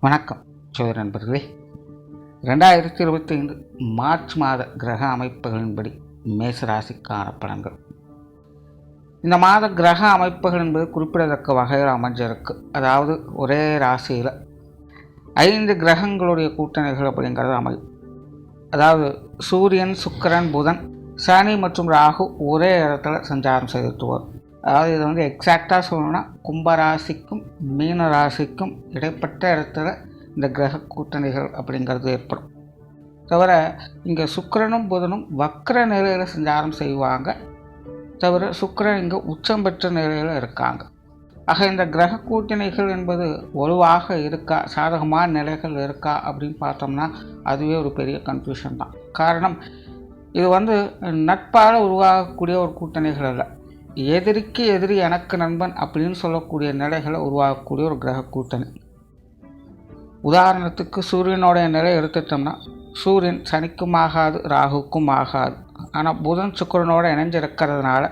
வணக்கம் சோதர நண்பர்களே. 2025 மார்ச் மாத கிரக அமைப்புகளின்படி மேசராசிக்கான பலன்கள். இந்த மாத கிரக அமைப்புகள் என்பது குறிப்பிடத்தக்க வகையில் அமைஞ்சிருக்கு. அதாவது ஒரே ராசியில் 5 கிரகங்களுடைய கூட்டணிகள் அப்படிங்கிறது அமையும். அதாவது சூரியன், சுக்கிரன், புதன், சனி மற்றும் ராகு ஒரே இடத்துல சஞ்சாரம் செய்துட்டு வரும். அதாவது இது எக்ஸாக்டாக சொல்லணும்னா கும்பராசிக்கும் மீன ராசிக்கும் இடைப்பட்ட இடத்துல இந்த கிரக கூட்டணிகள் அப்படிங்கிறது ஏற்படும். தவிர இங்கே சுக்கிரனும் புதனும் வக்ர நிலையில் சஞ்சாரம் செய்வாங்க. தவிர சுக்கிரன் இங்கே உச்சம் பெற்ற நிலையில் இருக்காங்க. ஆக இந்த கிரக கூட்டணிகள் என்பது வலுவாக இருக்கா, சாதகமான நிலைகள் இருக்கா அப்படின்னு பார்த்தோம்னா அதுவே ஒரு பெரிய கன்ஃபியூஷன் தான். காரணம், இது நட்பால் உருவாகக்கூடிய ஒரு கூட்டணிகள் இல்லை. எதிரிக்கு எதிரி எனக்கு நண்பன் அப்படின்னு சொல்லக்கூடிய நிலைகளை உருவாகக்கூடிய ஒரு கிரக கூட்டணி. உதாரணத்துக்கு சூரியனுடைய நிலை எடுத்துட்டோம்னா சூரியன் சனிக்கும் ஆகாது, ராகுக்கும் ஆகாது. ஆனால் புதன் சுக்கிரனோட இணைஞ்சிருக்கிறதுனால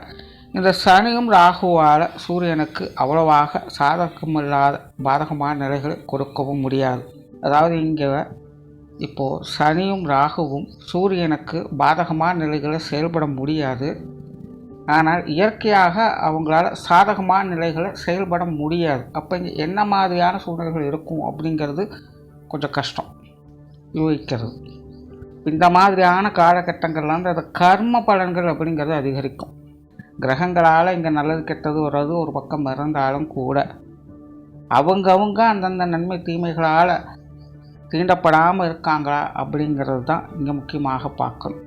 இந்த சனியும் ராகுவால் சூரியனுக்கு அவ்வளவாக சாதகமில்லாத பாதகமான நிலைகளை கொடுக்கவும் முடியாது. அதாவது இங்கே இப்போது சனியும் ராகுவும் சூரியனுக்கு பாதகமான நிலைகளை செயல்பட முடியாது. ஆனால் இயற்கையாக அவங்களால சாதகமான நிலைகளை செயல்பட முடியாது. அப்போ இங்கே என்ன மாதிரியான சூழ்நிலைகள் இருக்கும் அப்படிங்கிறது கொஞ்சம் கஷ்டம் யூகிக்கிறது. இந்த மாதிரியான காலகட்டங்கள்லாம் அந்த கர்ம பலன்கள் அப்படிங்கிறது அதிகரிக்கும். கிரகங்களால் இங்கே நல்லது கெட்டது வர்றது ஒரு பக்கம் இருந்தாலும் கூட அவங்க அந்தந்த நன்மை தீமைகளால் தீண்டப்படாமல் இருக்காங்களா அப்படிங்கிறது தான் இங்கே முக்கியமாக பார்க்கணும்.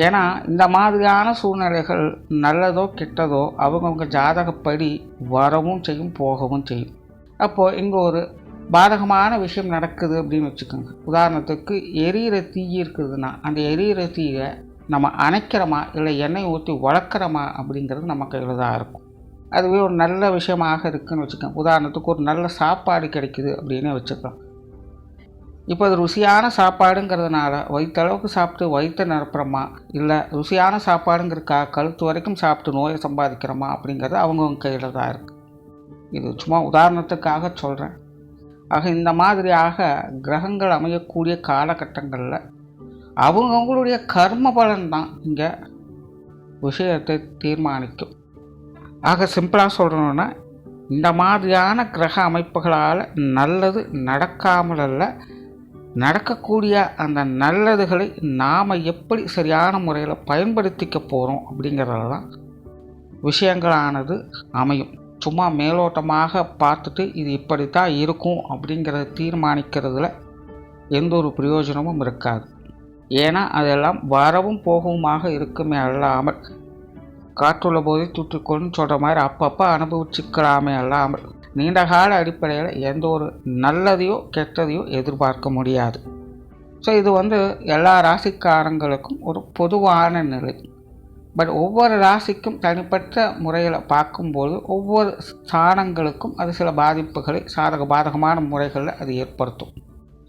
ஏன்னா இந்த மாதிரியான சூழ்நிலைகள் நல்லதோ கெட்டதோ அவங்கவுங்க ஜாதகப்படி வரவும் செய்யும், போகவும் செய்யும். அப்போது இங்கே ஒரு பாதகமான விஷயம் நடக்குது அப்படின்னு வச்சுக்கோங்க. உதாரணத்துக்கு எரியிற தீ இருக்குதுன்னா அந்த எரியிற தீயை நம்ம அணைக்கிறோமா இல்லை எண்ணெய் ஊற்றி வளர்க்குறோமா அப்படிங்கிறது நம்ம கையில் தான் இருக்கும். அதுவே ஒரு நல்ல விஷயமாக இருக்குதுன்னு வச்சுக்கோங்க. உதாரணத்துக்கு ஒரு நல்ல சாப்பாடு கிடைக்குது அப்படின்னு வச்சுக்கலாம். இப்போ அது ருசியான சாப்பாடுங்கிறதுனால வயிற்றளவுக்கு சாப்பிட்டு வயிற்றை நிரப்புறோமா, இல்லை ருசியான சாப்பாடுங்கிறதுக்காக கழுத்து வரைக்கும் சாப்பிட்டு நோயை சம்பாதிக்கிறோமா அப்படிங்கிறது அவங்கவுங்க கையில் தான் இருக்குது. இது சும்மா உதாரணத்துக்காக சொல்கிறேன். ஆக இந்த மாதிரியாக கிரகங்கள் அமையக்கூடிய காலகட்டங்களில் அவங்கவுங்களுடைய கர்ம பலன் தான் இங்கே விஷயத்தை தீர்மானிக்கும். ஆக சிம்பிளாக சொல்கிறோன்னா இந்த மாதிரியான கிரக அமைப்புகளால் நல்லது நடக்காமல் அல்ல, நடக்கக்கூடிய அந்த நல்லதுகளை நாம் எப்படி சரியான முறையில் பயன்படுத்திக்க போகிறோம் அப்படிங்கிறதுல தான் விஷயங்களானது அமையும். சும்மா மேலோட்டமாக பார்த்துட்டு இது இப்படித்தான் இருக்கும் அப்படிங்கிறத தீர்மானிக்கிறதுல எந்த ஒரு பிரயோஜனமும் இருக்காது. ஏன்னா அதெல்லாம் வரவும் போகவுமாக இருக்குமே அல்லாமல் காற்றுள்ள போதே தூற்றிக்கொள்ளுன்னு சொல்கிற மாதிரி அப்பப்போ அனுபவிச்சுக்கலாமே அல்லாமல் நீண்டகால அடிப்படையில் எந்த ஒரு நல்லதையோ கெட்டதையோ எதிர்பார்க்க முடியாது. ஸோ இது எல்லா ராசிக்காரங்களுக்கும் ஒரு பொதுவான நிலை. பட் ஒவ்வொரு ராசிக்கும் தனிப்பட்ட முறையில் பார்க்கும்போது ஒவ்வொரு ஸ்தானங்களுக்கும் அது சில பாதிப்புகளை பாதகமான முறைகளில் அது ஏற்படுத்தும்.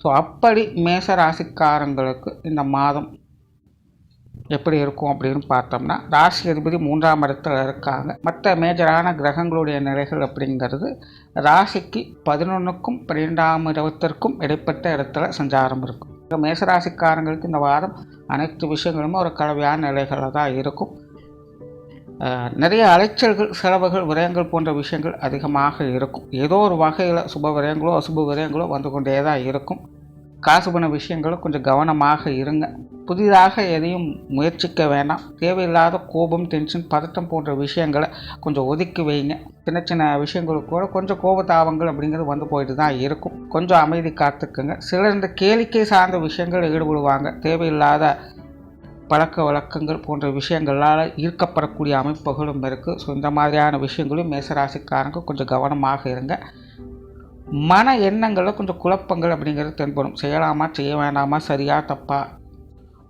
ஸோ அப்படி மேச ராசிக்காரங்களுக்கு இந்த மாதம் எப்படி இருக்கும் அப்படின்னு பார்த்தோம்னா ராசி அதிபதி 3ஆம் இடத்துல இருக்காங்க. மற்ற மேஜரான கிரகங்களுடைய நிலைகள் அப்படிங்கிறது ராசிக்கு 11க்கும் 12ஆம் இடத்திற்கும் இடைப்பட்ட இடத்துல சஞ்சாரம் இருக்கும். மேசராசிக்காரங்களுக்கு இந்த வாரம் அனைத்து விஷயங்களுமே ஒரு கலவையான நிலைகளில் தான் இருக்கும். நிறைய அலைச்சல்கள், செலவுகள், விரயங்கள் போன்ற விஷயங்கள் அதிகமாக இருக்கும். ஏதோ ஒரு வகையில் சுப விரயங்களோ அசுப விரயங்களோ வந்து கொண்டே தான் இருக்கும். காசு பண்ண விஷயங்களும் கொஞ்சம் கவனமாக இருங்க. புதிதாக எதையும் முயற்சிக்க வேண்டாம். தேவையில்லாத கோபம், டென்ஷன், பதட்டம் போன்ற விஷயங்களை கொஞ்சம் ஒதுக்கி வைங்க. சின்ன சின்ன விஷயங்களுக்கு கூட கொஞ்சம் கோபதாபங்கள் அப்படிங்கிறது வந்து போயிட்டு தான் இருக்கும். கொஞ்சம் அமைதி காத்துக்குங்க. சிலர் இந்த கேளிக்கை சார்ந்த விஷயங்கள் ஈடுபடுவாங்க. தேவையில்லாத பழக்க வழக்கங்கள் போன்ற விஷயங்களால் ஈர்க்கப்படக்கூடிய அமைப்புகளும் இருக்குது. ஸோ இந்த மாதிரியான விஷயங்களும் மேசராசிக்காரங்க கொஞ்சம் கவனமாக இருங்க. மன எண்ணங்களில் கொஞ்சம் குழப்பங்கள் அப்படிங்கிறது தென்படும். செய்யலாமா, செய்ய வேண்டாமா, சரியா தப்பா,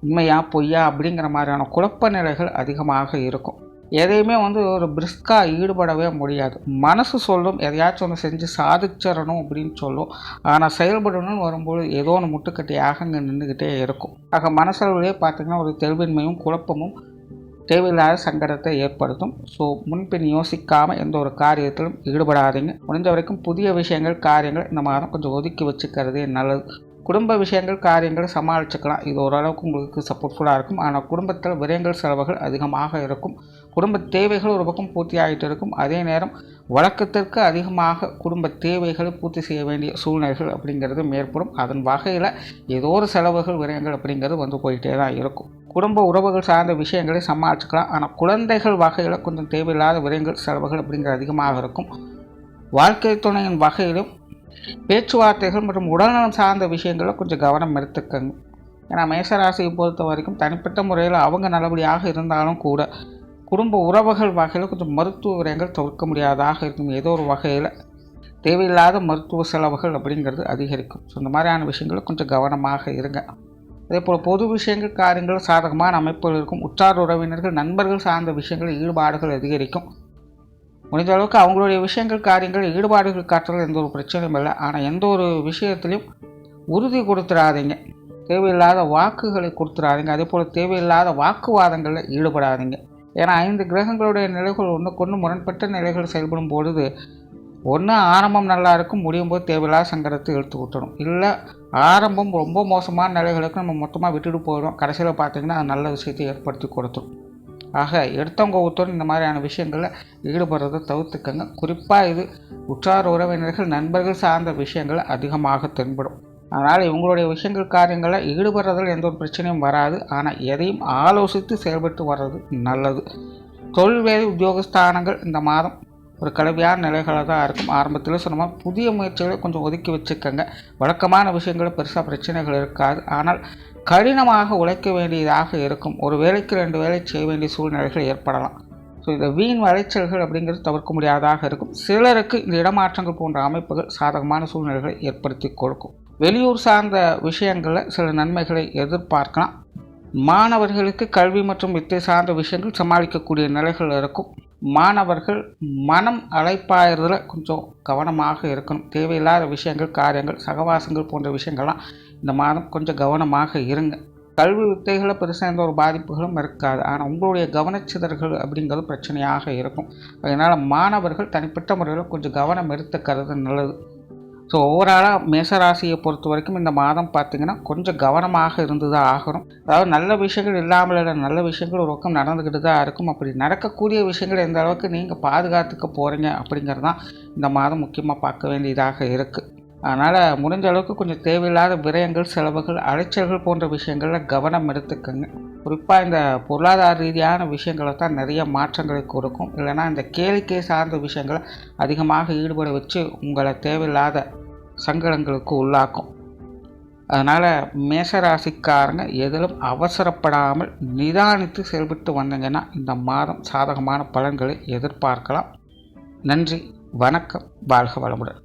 உண்மையா பொய்யா அப்படிங்கிற மாதிரியான குழப்ப நிலைகள் அதிகமாக இருக்கும். எதையுமே ஒரு பிரிஸ்காக ஈடுபடவே முடியாது. மனசு சொல்லும் எதையாச்சும் ஒன்று செஞ்சு சாதிச்சிடணும் அப்படின்னு சொல்லும். ஆனால் செயல்படணும்னு வரும்போது ஏதோ ஒன்று முட்டுக்கட்டியாக அங்கே நின்றுக்கிட்டே இருக்கும். ஆக மனசளவுலேயே பார்த்திங்கன்னா ஒரு தெளிவின்மையும் குழப்பமும் தேவையில்லாத சங்கடத்தை ஏற்படுத்தும். ஸோ முன்பின் யோசிக்காமல் எந்த ஒரு காரியத்திலும் ஈடுபடாதீங்க. முடிஞ்ச வரைக்கும் புதிய விஷயங்கள் காரியங்கள் இந்த மாதம் கொஞ்சம் ஒதுக்கி வச்சுக்கிறதே நல்லது. குடும்ப விஷயங்கள் காரியங்களை சமாளிச்சுக்கலாம். இது ஓரளவுக்கு உங்களுக்கு சப்போர்ட்ஃபுல்லாக இருக்கும். ஆனால் குடும்பத்தில் விரயங்கள் செலவுகள் அதிகமாக இருக்கும். குடும்ப தேவைகள் ஒரு பக்கம் பூர்த்தி ஆகிட்டு இருக்கும். அதே நேரம் வழக்கத்திற்கு அதிகமாக குடும்ப தேவைகளை பூர்த்தி செய்ய வேண்டிய சூழ்நிலைகள் அப்படிங்கிறது மேற்படும். அதன் வகையில் ஏதோ ஒரு செலவுகள் விரயங்கள் அப்படிங்கிறது வந்து போயிட்டே தான் இருக்கும். குடும்ப உறவுகள் சார்ந்த விஷயங்களை சமாளிச்சுக்கலாம். ஆனால் குழந்தைகள் வகையில் கொஞ்சம் தேவையில்லாத விரயங்கள் செலவுகள் அப்படிங்கிறது அதிகமாக இருக்கும். வாழ்க்கை துணையின் வகையிலும் பேச்சுவார்த்தைகள் மற்றும் உடல்நலம் சார்ந்த விஷயங்களில் கொஞ்சம் கவனம் எடுத்துக்கங்க. ஏன்னா மேசராசியை பொறுத்த வரைக்கும் தனிப்பட்ட முறையில் அவங்க நல்லபடியாக இருந்தாலும் கூட குடும்ப உறவுகள் வகையில் கொஞ்சம் மருத்துவ விரயங்கள் தவிர்க்க முடியாததாக இருக்கும். ஏதோ ஒரு வகையில் தேவையில்லாத மருத்துவ செலவுகள் அப்படிங்கிறது அதிகரிக்கும். ஸோ இந்த மாதிரியான விஷயங்களில் கொஞ்சம் கவனமாக இருங்க. அதே போல் பொது விஷயங்கள் காரியங்கள் சாதகமான அமைப்புகள் இருக்கும். உற்றார் உறவினர்கள் நண்பர்கள் சார்ந்த விஷயங்கள் ஈடுபாடுகள் அதிகரிக்கும். முடிஞ்ச அளவுக்கு அவங்களுடைய விஷயங்கள் காரியங்கள் ஈடுபாடுகள் காட்டுறது எந்த ஒரு பிரச்சனையும் இல்லை. ஆனால் எந்த ஒரு விஷயத்துலையும் உறுதி கொடுத்துடாதீங்க. தேவையில்லாத வாக்குகளை கொடுத்துடாதீங்க. அதே போல் தேவையில்லாத வாக்குவாதங்களில் ஈடுபடாதீங்க. ஏன்னா 5 கிரகங்களுடைய நிலைகள் ஒன்றுக்கொன்று முரண்பட்ட நிலைகள் செயல்படும் பொழுது ஒன்று ஆரம்பம் நல்லா இருக்கும், முடியும் போது தேவையில்லாத சங்கடத்தை எடுத்து விட்டுடும். இல்லை ஆரம்பம் ரொம்ப மோசமான நிலைகளுக்கு நம்ம மொத்தமாக விட்டுட்டு போயிடும். கடைசியில் பார்த்திங்கன்னா அது நல்ல விஷயத்தை ஏற்படுத்தி கொடுத்துரும். ஆக எடுத்தவங்க ஒருத்தரும் இந்த மாதிரியான விஷயங்களில் ஈடுபடுறதை தவிர்த்துக்கங்க. குறிப்பாக இது உற்றார் உறவினர்கள் நண்பர்கள் சார்ந்த விஷயங்கள் அதிகமாக தென்படும். அதனால் இவங்களுடைய விஷயங்கள் காரியங்களில் ஈடுபடுறதில் எந்த ஒரு பிரச்சனையும் வராது. ஆனால் எதையும் ஆலோசித்து செயல்பட்டு வர்றது நல்லது. தொழில் வேலை உத்தியோகஸ்தானங்கள் இந்த மாதம் ஒரு கலவையான நிலைகளாக தான் இருக்கும். ஆரம்பத்தில் சொன்ன புதிய முயற்சிகளை கொஞ்சம் ஒதுக்கி வச்சுக்கோங்க. வழக்கமான விஷயங்களில் பெருசாக பிரச்சனைகள் இருக்காது. ஆனால் கடினமாக உழைக்க வேண்டியதாக இருக்கும். ஒரு வேலைக்கு 2 வேலை செய்ய வேண்டிய சூழ்நிலைகள் ஏற்படலாம். ஸோ இந்த வீண் விளைச்சல்கள் அப்படிங்கிறது தவிர்க்க முடியாததாக இருக்கும். சிலருக்கு இந்த இடமாற்றங்கள் போன்ற அமைப்புகள் சாதகமான சூழ்நிலைகளை ஏற்படுத்தி கொடுக்கும். வெளியூர் சார்ந்த விஷயங்களில் சில நன்மைகளை எதிர்பார்க்கலாம். மாணவர்களுக்கு கல்வி மற்றும் வித்தை சார்ந்த விஷயங்கள் சமாளிக்கக்கூடிய நிலைகள் இருக்கும். மாணவர்கள் மனம் அலைப்பாயறதுல கொஞ்சம் கவனமாக இருக்கணும். தேவையில்லாத விஷயங்கள் காரியங்கள் சகவாசங்கள் போன்ற விஷயங்கள்லாம் இந்த மாதம் கொஞ்சம் கவனமாக இருங்க. கல்வி வித்தைகளை பெருசாக எந்த ஒரு பாதிப்புகளும் இருக்காது. ஆனால் உங்களுடைய கவனச்சிதறல்கள் அப்படிங்கிறது பிரச்சனையாக இருக்கும். அதனால் மாணவர்கள் தனிப்பட்ட முறையில் கொஞ்சம் கவனம் எடுத்துக்கிறது நல்லது. ஸோ ஓவராலாக மேசராசியை பொறுத்த வரைக்கும் இந்த மாதம் பார்த்திங்கன்னா கொஞ்சம் கவனமாக இருந்து தான் ஆகணும். அதாவது நல்ல விஷயங்கள் இல்லாமல் இல்லை, நல்ல விஷயங்கள் ஒரு பக்கம் நடந்துக்கிட்டு தான் இருக்கும். அப்படி நடக்கக்கூடிய விஷயங்கள் எந்த அளவுக்கு நீங்கள் பாதுகாத்துக்க போகிறீங்க அப்படிங்கிறது தான் இந்த மாதம் முக்கியமாக பார்க்க வேண்டியதாக இருக்குது. அதனால் முடிஞ்ச அளவுக்கு கொஞ்சம் தேவையில்லாத விரயங்கள் செலவுகள் அலைச்சல்கள் போன்ற விஷயங்களில் கவனம் எடுத்துக்கங்க. குறிப்பாக இந்த பொருளாதார ரீதியான விஷயங்களை தான் நிறைய மாற்றங்களை கொடுக்கும். இல்லைனா இந்த கேளிக்கை சார்ந்த விஷயங்களை அதிகமாக ஈடுபட வச்சு உங்களை தேவையில்லாத சங்கடங்களுக்கு உள்ளாக்கும். அதனால் மேசராசிக்காரங்க எதிலும் அவசரப்படாமல் நிதானித்து செயல்பட்டு வந்தீங்கன்னா இந்த மாதம் சாதகமான பலன்களை எதிர்பார்க்கலாம். நன்றி, வணக்கம், வாழ்க வளமுடன்.